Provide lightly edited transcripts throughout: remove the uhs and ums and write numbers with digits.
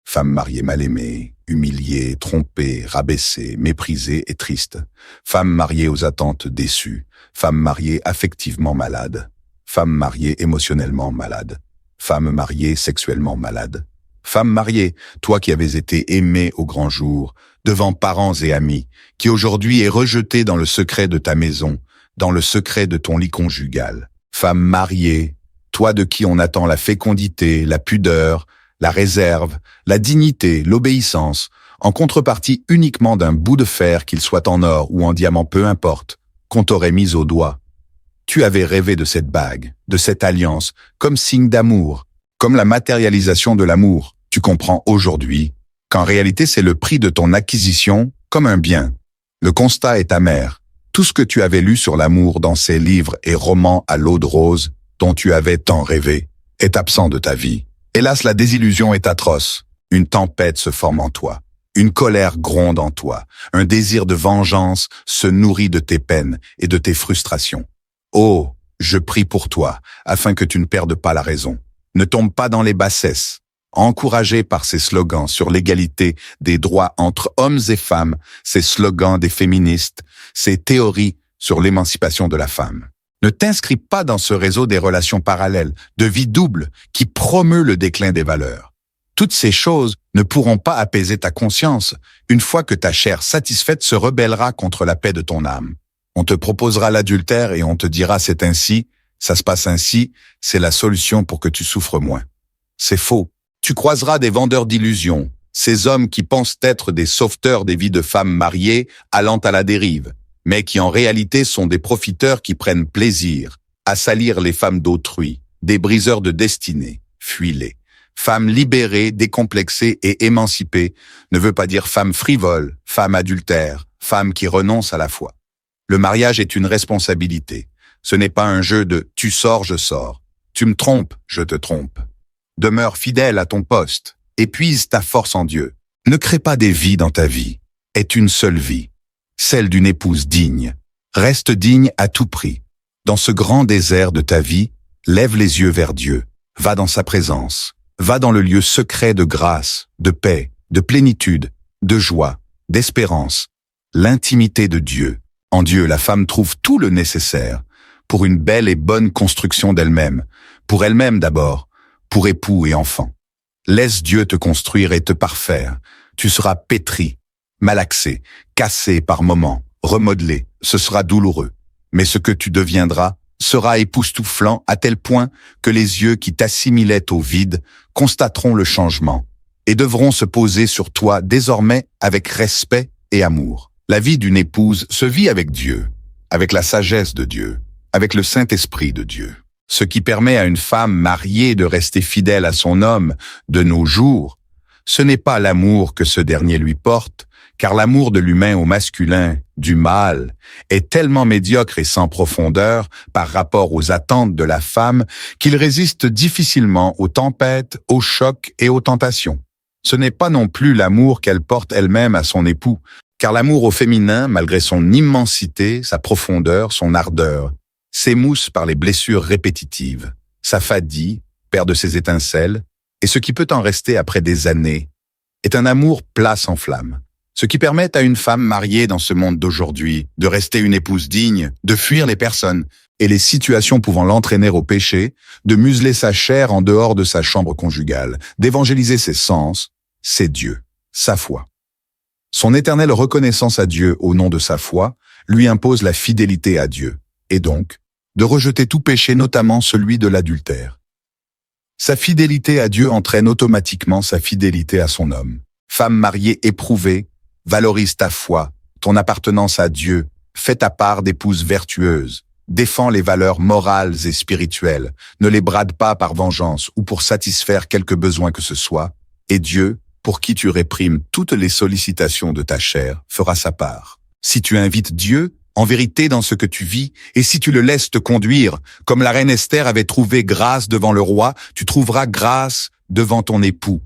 Femme mariée mal aimée, humiliée, trompée, rabaissée, méprisée et triste. Femme mariée aux attentes déçues. Femme mariée affectivement malade. Femme mariée émotionnellement malade. Femme mariée sexuellement malade. Femme mariée, toi qui avais été aimée au grand jour, devant parents et amis, qui aujourd'hui est rejetée dans le secret de ta maison, dans le secret de ton lit conjugal. Femme mariée, toi de qui on attend la fécondité, la pudeur, la réserve, la dignité, l'obéissance, en contrepartie uniquement d'un bout de fer, qu'il soit en or ou en diamant, peu importe, qu'on t'aurait mis au doigt. Tu avais rêvé de cette bague, de cette alliance, comme signe d'amour, comme la matérialisation de l'amour. Tu comprends aujourd'hui qu'en réalité c'est le prix de ton acquisition comme un bien. Le constat est amer. Tout ce que tu avais lu sur l'amour dans ces livres et romans à l'eau de rose, dont tu avais tant rêvé, est absent de ta vie. Hélas, la désillusion est atroce. Une tempête se forme en toi. Une colère gronde en toi. Un désir de vengeance se nourrit de tes peines et de tes frustrations. Oh, je prie pour toi, afin que tu ne perdes pas la raison. Ne tombe pas dans les bassesses. Encouragé par ces slogans sur l'égalité des droits entre hommes et femmes, ces slogans des féministes, ces théories sur l'émancipation de la femme. Ne t'inscris pas dans ce réseau des relations parallèles, de vie double, qui promeut le déclin des valeurs. Toutes ces choses ne pourront pas apaiser ta conscience une fois que ta chair satisfaite se rebellera contre la paix de ton âme. On te proposera l'adultère et on te dira c'est ainsi, ça se passe ainsi, c'est la solution pour que tu souffres moins. C'est faux. Tu croiseras des vendeurs d'illusions, ces hommes qui pensent être des sauveteurs des vies de femmes mariées allant à la dérive, mais qui en réalité sont des profiteurs qui prennent plaisir à salir les femmes d'autrui, des briseurs de destinée. Fuis-les. Femme libérée, décomplexée et émancipée ne veut pas dire femme frivole, femme adultère, femme qui renonce à la foi. Le mariage est une responsabilité. Ce n'est pas un jeu de « tu sors, je sors ». Tu me trompes, je te trompe. Demeure fidèle à ton poste. Épuise ta force en Dieu. Ne crée pas des vies dans ta vie. Est une seule vie. Celle d'une épouse digne. Reste digne à tout prix. Dans ce grand désert de ta vie, lève les yeux vers Dieu. Va dans sa présence. Va dans le lieu secret de grâce, de paix, de plénitude, de joie, d'espérance. L'intimité de Dieu. En Dieu, la femme trouve tout le nécessaire pour une belle et bonne construction d'elle-même. Pour elle-même d'abord, pour époux et enfants. Laisse Dieu te construire et te parfaire. Tu seras pétri, malaxé, cassé par moments, remodelé. Ce sera douloureux. Mais ce que tu deviendras sera époustouflant à tel point que les yeux qui t'assimilaient au vide constateront le changement et devront se poser sur toi désormais avec respect et amour. La vie d'une épouse se vit avec Dieu, avec la sagesse de Dieu, avec le Saint-Esprit de Dieu. Ce qui permet à une femme mariée de rester fidèle à son homme de nos jours, ce n'est pas l'amour que ce dernier lui porte, car l'amour de l'humain au masculin, du mâle, est tellement médiocre et sans profondeur par rapport aux attentes de la femme qu'il résiste difficilement aux tempêtes, aux chocs et aux tentations. Ce n'est pas non plus l'amour qu'elle porte elle-même à son époux, car l'amour au féminin, malgré son immensité, sa profondeur, son ardeur, s'émousse par les blessures répétitives, s'affadit, perd de ses étincelles, et ce qui peut en rester après des années est un amour plat sans flamme. Ce qui permet à une femme mariée dans ce monde d'aujourd'hui de rester une épouse digne, de fuir les personnes et les situations pouvant l'entraîner au péché, de museler sa chair en dehors de sa chambre conjugale, d'évangéliser ses sens, c'est Dieu, sa foi. Son éternelle reconnaissance à Dieu au nom de sa foi lui impose la fidélité à Dieu, et donc de rejeter tout péché, notamment celui de l'adultère. Sa fidélité à Dieu entraîne automatiquement sa fidélité à son homme. Femme mariée éprouvée, valorise ta foi, ton appartenance à Dieu, fais ta part d'épouse vertueuse, défends les valeurs morales et spirituelles, ne les brade pas par vengeance ou pour satisfaire quelque besoin que ce soit, et Dieu, pour qui tu réprimes toutes les sollicitations de ta chair, fera sa part. Si tu invites Dieu, en vérité dans ce que tu vis, et si tu le laisses te conduire, comme la reine Esther avait trouvé grâce devant le roi, tu trouveras grâce devant ton époux.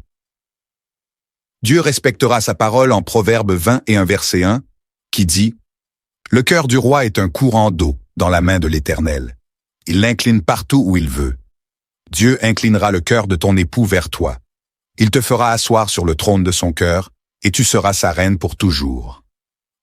Dieu respectera sa parole en Proverbe 20 et un verset 1, qui dit « Le cœur du roi est un courant d'eau dans la main de l'Éternel. Il l'incline partout où il veut. Dieu inclinera le cœur de ton époux vers toi. Il te fera asseoir sur le trône de son cœur, et tu seras sa reine pour toujours.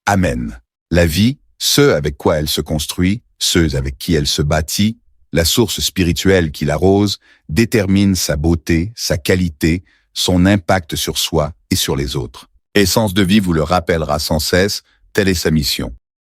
Amen. La vie, ce avec quoi elle se construit, ceux avec qui elle se bâtit, la source spirituelle qui l'arrose, détermine sa beauté, sa qualité, son impact sur soi et sur les autres. Essence de vie vous le rappellera sans cesse, telle est sa mission.